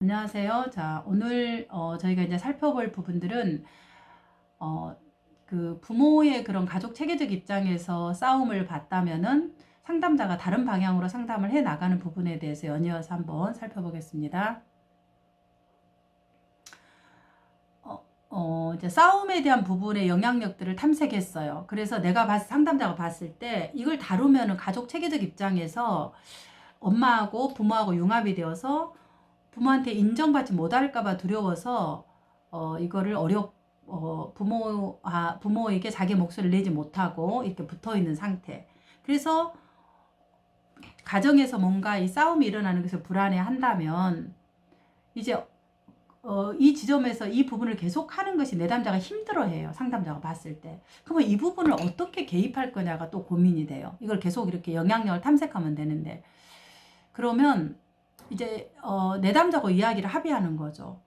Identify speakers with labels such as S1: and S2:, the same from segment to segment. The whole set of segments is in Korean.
S1: 안녕하세요. 자, 오늘 저희가 이제 살펴볼 부분들은 그 부모의 그런 가족 체계적 입장에서 싸움을 봤다면은 상담자가 다른 방향으로 상담을 해 나가는 부분에 대해서 연이어서 한번 살펴보겠습니다. 이제 싸움에 대한 부분의 영향력들을 탐색했어요. 그래서 상담자가 봤을 때 이걸 다루면은 가족 체계적 입장에서 엄마하고 부모하고 융합이 되어서 부모한테 인정받지 못할까봐 두려워서 이거를 부모에게 자기 목소리를 내지 못하고 이렇게 붙어 있는 상태. 그래서 가정에서 뭔가 이 싸움이 일어나는 것을 불안해 한다면 이제 이 지점에서 이 부분을 계속 하는 것이 내담자가 힘들어해요. 상담자가 봤을 때. 그러면 이 부분을 어떻게 개입할 거냐가 또 고민이 돼요. 이걸 계속 이렇게 영향력을 탐색하면 되는데, 그러면 이제 내담자하고 이야기를 합의하는 거죠.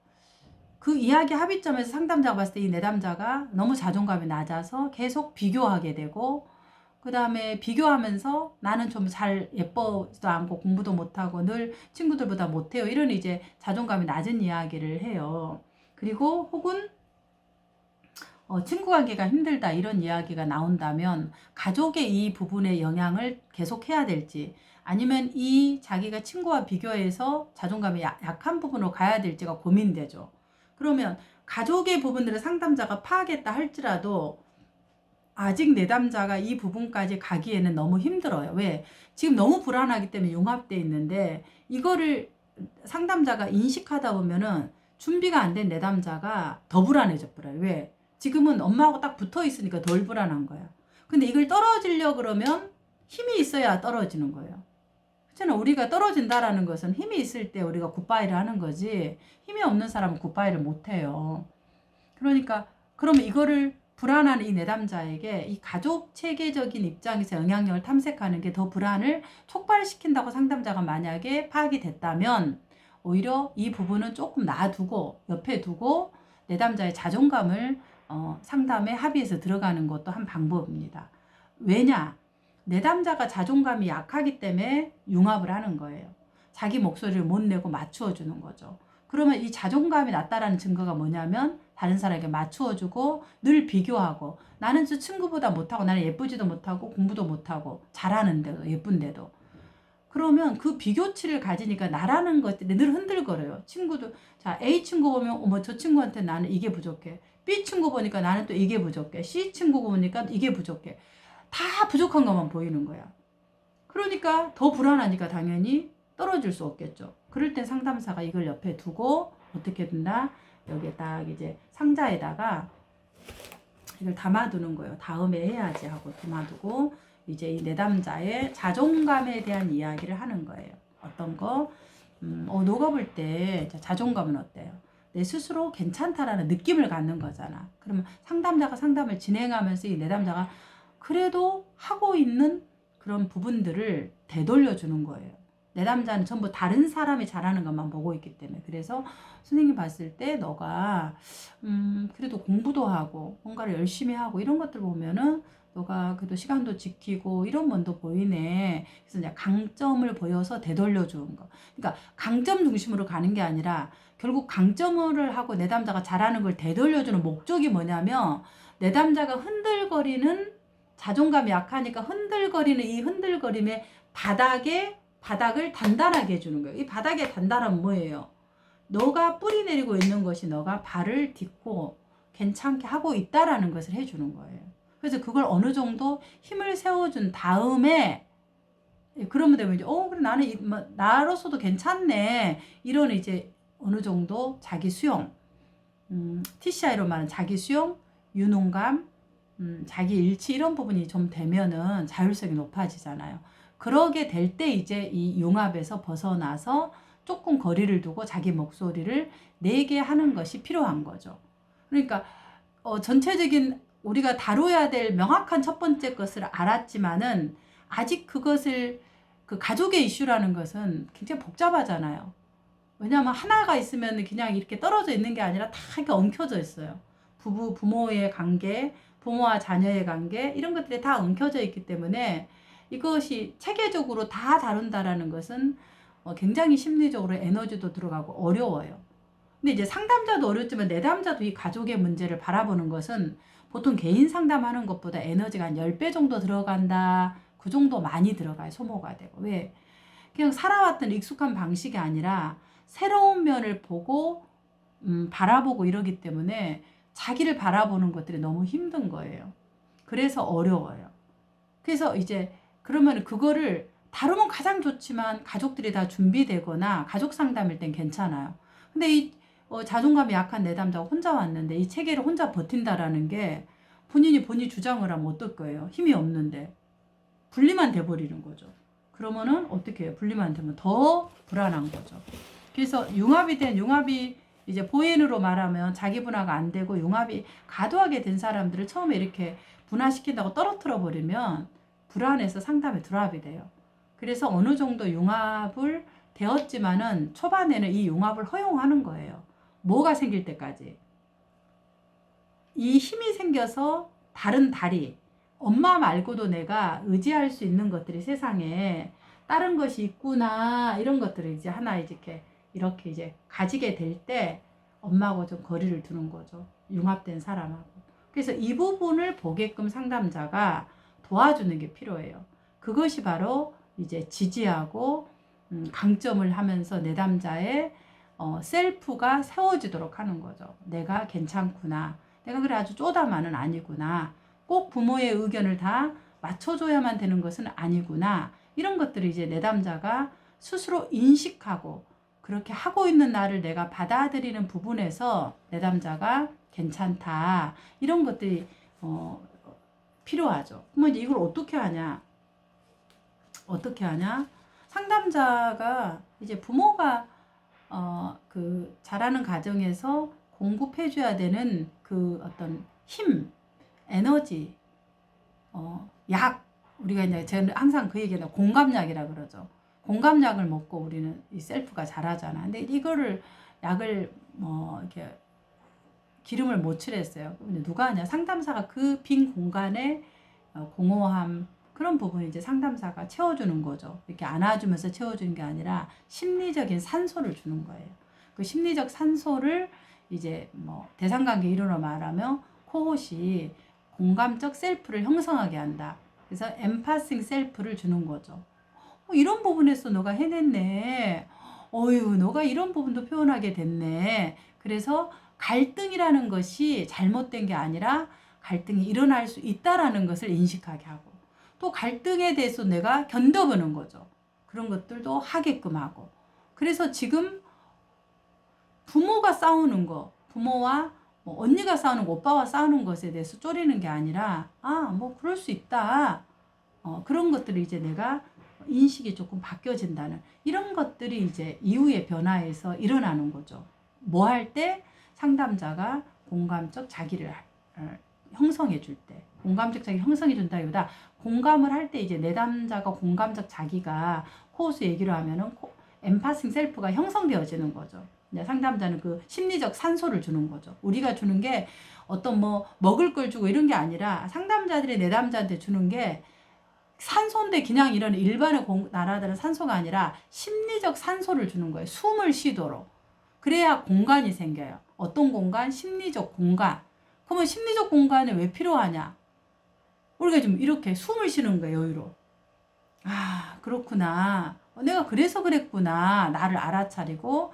S1: 그 이야기 합의점에서 상담자가 봤을 때 이 내담자가 너무 자존감이 낮아서 계속 비교하게 되고, 그 다음에 비교하면서 나는 좀 잘 예뻐지도 않고 공부도 못하고 늘 친구들보다 못해요, 이런 이제 자존감이 낮은 이야기를 해요. 그리고 혹은 친구 관계가 힘들다 이런 이야기가 나온다면 가족의 이 부분에 영향을 계속 해야 될지, 아니면 이 자기가 친구와 비교해서 자존감이 약한 부분으로 가야 될지가 고민되죠. 그러면 가족의 부분들을 상담자가 파악했다 할지라도 아직 내담자가 이 부분까지 가기에는 너무 힘들어요. 왜? 지금 너무 불안하기 때문에 융합돼 있는데, 이거를 상담자가 인식하다 보면은 준비가 안 된 내담자가 더 불안해져 버려요. 왜? 지금은 엄마하고 딱 붙어 있으니까 덜 불안한 거야. 근데 이걸 떨어지려 그러면 힘이 있어야 떨어지는 거예요. 그렇잖아. 우리가 떨어진다라는 것은 힘이 있을 때 우리가 굿바이를 하는 거지, 힘이 없는 사람은 굿바이를 못 해요. 그러니까 그러면 이거를 불안한 이 내담자에게 이 가족 체계적인 입장에서 영향력을 탐색하는 게 더 불안을 촉발시킨다고 상담자가 만약에 파악이 됐다면, 오히려 이 부분은 조금 놔두고 옆에 두고 내담자의 자존감을 상담에 합의해서 들어가는 것도 한 방법입니다. 왜냐? 내담자가 자존감이 약하기 때문에 융합을 하는 거예요. 자기 목소리를 못 내고 맞추어 주는 거죠. 그러면 이 자존감이 낮다라는 증거가 뭐냐면, 다른 사람에게 맞추어주고 늘 비교하고, 나는 저 친구보다 못하고, 나는 예쁘지도 못하고 공부도 못하고 잘하는데도 예쁜데도, 그러면 그 비교치를 가지니까 나라는 것들이 늘 흔들거려요. 친구도, 자, A 친구 보면 어머 저 친구한테 나는 이게 부족해, B 친구 보니까 나는 또 이게 부족해, C 친구 보니까 이게 부족해, 다 부족한 것만 보이는 거야. 그러니까 더 불안하니까 당연히 떨어질 수 없겠죠. 그럴 땐 상담사가 이걸 옆에 두고 어떻게 된다? 여기에 딱 이제 상자에다가 이걸 담아두는 거예요. 다음에 해야지 하고 담아두고 이제 이 내담자의 자존감에 대한 이야기를 하는 거예요. 어떤 거? 너가 볼 때 자존감은 어때요? 내 스스로 괜찮다라는 느낌을 갖는 거잖아. 그러면 상담자가 상담을 진행하면서 이 내담자가 그래도 하고 있는 그런 부분들을 되돌려 주는 거예요. 내담자는 전부 다른 사람이 잘하는 것만 보고 있기 때문에. 그래서 선생님 봤을 때 너가 그래도 공부도 하고 뭔가를 열심히 하고 이런 것들 보면은 너가 그래도 시간도 지키고 이런 면도 보이네. 그래서 이제 강점을 보여서 되돌려 주는 거. 그러니까 강점 중심으로 가는 게 아니라 결국 강점을 하고 내담자가 잘하는 걸 되돌려 주는 목적이 뭐냐면, 내담자가 흔들거리는, 자존감이 약하니까 흔들거리는 이 흔들거림의 바닥을 단단하게 해주는 거예요. 이 바닥의 단단함은 뭐예요? 너가 뿌리 내리고 있는 것이 너가 발을 딛고 괜찮게 하고 있다라는 것을 해주는 거예요. 그래서 그걸 어느 정도 힘을 세워준 다음에, 그러면 되면 이제 그래 나는 나로서도 괜찮네, 이런 이제 어느 정도 자기 수용, TCI로 말하는 자기 수용, 유능감, 자기 일치, 이런 부분이 좀 되면은 자율성이 높아지잖아요. 그러게 될 때 이제 이 융합에서 벗어나서 조금 거리를 두고 자기 목소리를 내게 하는 것이 필요한 거죠. 그러니까 전체적인 우리가 다뤄야 될 명확한 첫 번째 것을 알았지만은, 아직 그것을, 그 가족의 이슈라는 것은 굉장히 복잡하잖아요. 왜냐하면 하나가 있으면 그냥 이렇게 떨어져 있는 게 아니라 다 이렇게 엉켜져 있어요. 부모의 관계, 부모와 자녀의 관계, 이런 것들이 다 엉켜져 있기 때문에 이것이 체계적으로 다 다룬다라는 것은 굉장히 심리적으로 에너지도 들어가고 어려워요. 근데 이제 상담자도 어렵지만 내담자도 이 가족의 문제를 바라보는 것은 보통 개인 상담하는 것보다 에너지가 한 10배 정도 들어간다. 그 정도 많이 들어가요. 소모가 되고. 왜? 그냥 살아왔던 익숙한 방식이 아니라 새로운 면을 보고 바라보고 이러기 때문에 자기를 바라보는 것들이 너무 힘든 거예요. 그래서 어려워요. 그래서 이제 그러면 그거를 다루면 가장 좋지만 가족들이 다 준비되거나 가족 상담일 땐 괜찮아요. 근데 이 자존감이 약한 내담자가 혼자 왔는데 이 체계를 혼자 버틴다라는 게 본인이 주장을 하면 어떨 거예요? 힘이 없는데 분리만 돼버리는 거죠. 그러면은 어떻게 해요? 분리만 되면 더 불안한 거죠. 그래서 융합이 이제 보행으로 말하면 자기 분화가 안 되고 융합이 과도하게 된 사람들을 처음에 이렇게 분화시킨다고 떨어뜨려 버리면 불안해서 상담에 드랍이 돼요. 그래서 어느 정도 융합을 되었지만은 초반에는 이 융합을 허용하는 거예요. 뭐가 생길 때까지. 이 힘이 생겨서 다른 다리, 엄마 말고도 내가 의지할 수 있는 것들이 세상에 다른 것이 있구나 이런 것들을 이제 하나 이렇게 이제 가지게 될 때 엄마하고 좀 거리를 두는 거죠. 융합된 사람하고. 그래서 이 부분을 보게끔 상담자가 도와주는 게 필요해요. 그것이 바로 이제 지지하고 강점을 하면서 내담자의 셀프가 세워지도록 하는 거죠. 내가 괜찮구나. 내가 그래 아주 쪼다만은 아니구나. 꼭 부모의 의견을 다 맞춰줘야만 되는 것은 아니구나. 이런 것들을 이제 내담자가 스스로 인식하고 그렇게 하고 있는 나를 내가 받아들이는 부분에서 내담자가 괜찮다. 이런 것들이 필요하죠. 그러면 이제 이걸 어떻게 하냐? 상담자가 이제 부모가 그 자라는 가정에서 공급해줘야 되는 그 어떤 힘, 에너지, 약, 우리가 이제 저는 항상 그 얘기는 공감약이라 그러죠. 공감약을 먹고 우리는 이 셀프가 자라잖아. 근데 이거를 약을 이렇게 기름을 못 칠했어요. 근데 누가 하냐? 상담사가 그 빈 공간에 공허함 그런 부분을 이제 상담사가 채워주는 거죠. 이렇게 안아주면서 채워주는 게 아니라 심리적인 산소를 주는 거예요. 그 심리적 산소를 이제 대상관계 이론으로 말하면 코호시 공감적 셀프를 형성하게 한다. 그래서 엠파싱 셀프를 주는 거죠. 이런 부분에서 너가 해냈네. 어휴, 너가 이런 부분도 표현하게 됐네. 그래서 갈등이라는 것이 잘못된 게 아니라 갈등이 일어날 수 있다라는 것을 인식하게 하고 또 갈등에 대해서 내가 견뎌보는 거죠. 그런 것들도 하게끔 하고. 그래서 지금 부모가 싸우는 거, 부모와 언니가 싸우는 거, 오빠와 싸우는 것에 대해서 쪼리는 게 아니라 그럴 수 있다. 그런 것들을 이제 내가 인식이 조금 바뀌어진다는 이런 것들이 이제 이후의 변화에서 일어나는 거죠. 뭐 할 때? 상담자가 공감적 자기를 형성해 줄 때. 공감적 자기 형성해 준다기보다 공감을 할 때 이제 내담자가 공감적 자기가 코호수 얘기로 하면은 엠파싱 셀프가 형성되어지는 거죠. 상담자는 그 심리적 산소를 주는 거죠. 우리가 주는 게 어떤 먹을 걸 주고 이런 게 아니라 상담자들이 내담자한테 주는 게 산소인데 그냥 이런 일반의 나라들은 산소가 아니라 심리적 산소를 주는 거예요. 숨을 쉬도록. 그래야 공간이 생겨요. 어떤 공간? 심리적 공간. 그러면 심리적 공간이 왜 필요하냐? 우리가 좀 이렇게 숨을 쉬는 거예요. 여유로. 그렇구나. 내가 그래서 그랬구나. 나를 알아차리고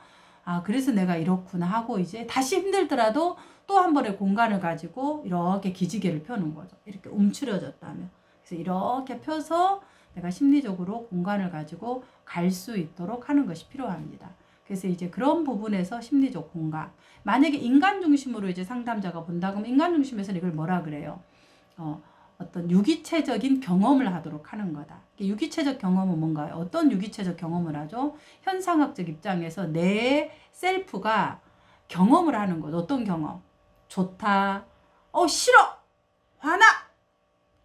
S1: 그래서 내가 이렇구나 하고 이제 다시 힘들더라도 또 한 번의 공간을 가지고 이렇게 기지개를 펴는 거죠. 이렇게 움츠려졌다면. 그래서 이렇게 펴서 내가 심리적으로 공간을 가지고 갈 수 있도록 하는 것이 필요합니다. 그래서 이제 그런 부분에서 심리적 공간. 만약에 인간 중심으로 이제 상담자가 본다 그러면 인간 중심에서는 이걸 뭐라 그래요? 어떤 유기체적인 경험을 하도록 하는 거다. 유기체적 경험은 뭔가요? 어떤 유기체적 경험을 하죠? 현상학적 입장에서 내 셀프가 경험을 하는 것. 어떤 경험? 좋다. 싫어. 화나.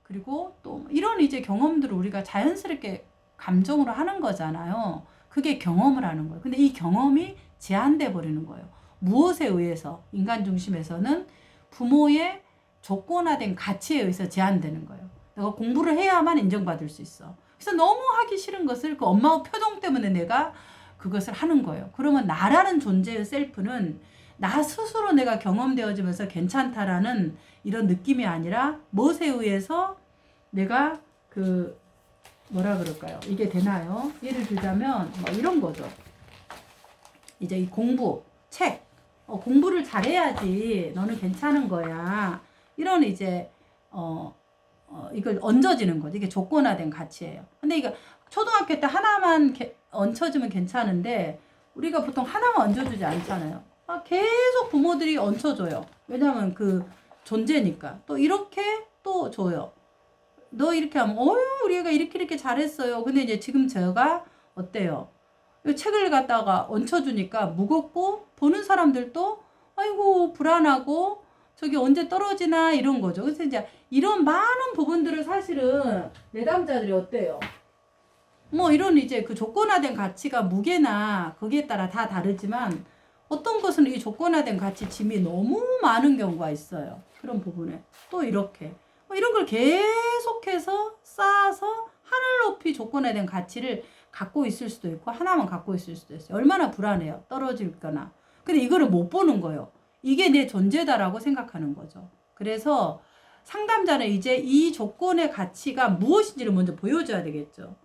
S1: 그리고 또 이런 이제 경험들을 우리가 자연스럽게 감정으로 하는 거잖아요. 그게 경험을 하는 거예요. 근데 이 경험이 제한돼 버리는 거예요. 무엇에 의해서? 인간 중심에서는 부모의 조건화된 가치에 의해서 제한되는 거예요. 내가 공부를 해야만 인정받을 수 있어. 그래서 너무 하기 싫은 것을 그 엄마의 표정 때문에 내가 그것을 하는 거예요. 그러면 나라는 존재의 셀프는 나 스스로 내가 경험되어지면서 괜찮다라는 이런 느낌이 아니라 무엇에 의해서 내가 그 뭐라 그럴까요? 이게 되나요? 예를 들자면 뭐 이런 거죠. 이제 이 공부, 책, 공부를 잘해야지 너는 괜찮은 거야. 이런 이제 이걸 얹어지는 거죠. 이게 조건화된 가치예요. 근데 이거 초등학교 때 하나만 얹혀주면 괜찮은데 우리가 보통 하나만 얹어주지 않잖아요. 계속 부모들이 얹혀줘요. 왜냐하면 그 존재니까. 또 이렇게 또 줘요. 너 이렇게 하면 우리 애가 이렇게 잘했어요. 근데 이제 지금 제가 어때요? 이 책을 갖다가 얹혀주니까 무겁고 보는 사람들도 아이고 불안하고 저기 언제 떨어지나 이런 거죠. 그래서 이제 이런 많은 부분들을 사실은 내담자들이 어때요? 뭐 이런 이제 그 조건화된 가치가 무게나 거기에 따라 다 다르지만 어떤 것은 이 조건화된 가치 짐이 너무 많은 경우가 있어요. 그런 부분에 또 이렇게 이런 걸 계속해서 쌓아서 하늘 높이 조건화된 가치를 갖고 있을 수도 있고 하나만 갖고 있을 수도 있어요. 얼마나 불안해요. 떨어질거나. 근데 이거를 못 보는 거예요. 이게 내 존재다라고 생각하는 거죠. 그래서 상담자는 이제 이 조건의 가치가 무엇인지를 먼저 보여줘야 되겠죠.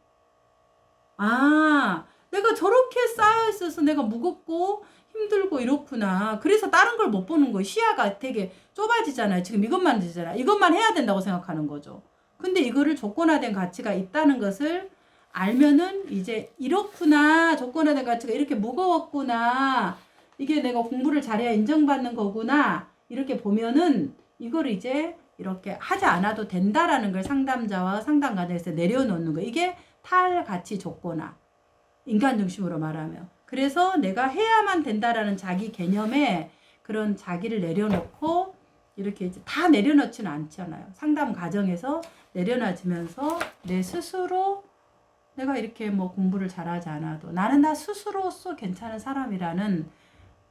S1: 내가 저렇게 쌓여 있어서 내가 무겁고 힘들고 이렇구나. 그래서 다른 걸 못 보는 거예요. 시야가 되게 좁아지잖아요. 지금 이것만 되잖아. 이것만 해야 된다고 생각하는 거죠. 근데 이거를 조건화된 가치가 있다는 것을 알면은 이제 이렇구나. 조건화된 가치가 이렇게 무거웠구나. 이게 내가 공부를 잘해야 인정받는 거구나. 이렇게 보면은 이걸 이제 이렇게 하지 않아도 된다라는 걸 상담자와 상담가에서 내려놓는 거. 이게 탈가치 조건화. 인간 중심으로 말하면. 그래서 내가 해야만 된다라는 자기 개념에 그런 자기를 내려놓고 이렇게 이제 다 내려놓지는 않잖아요. 상담 과정에서 내려놔지면서 내 스스로 내가 이렇게 뭐 공부를 잘하지 않아도 나는 나 스스로서 괜찮은 사람이라는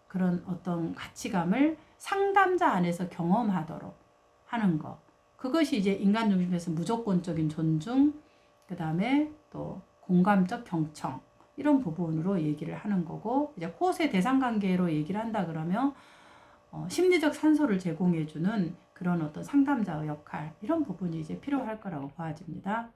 S1: 그런 어떤 가치감을 상담자 안에서 경험하도록 하는 거. 그것이 이제 인간 중심에서 무조건적인 존중, 그 다음에 또 공감적 경청, 이런 부분으로 얘기를 하는 거고, 이제 코세 대상 관계로 얘기를 한다 그러면 심리적 산소를 제공해주는 그런 어떤 상담자의 역할, 이런 부분이 이제 필요할 거라고 보아집니다.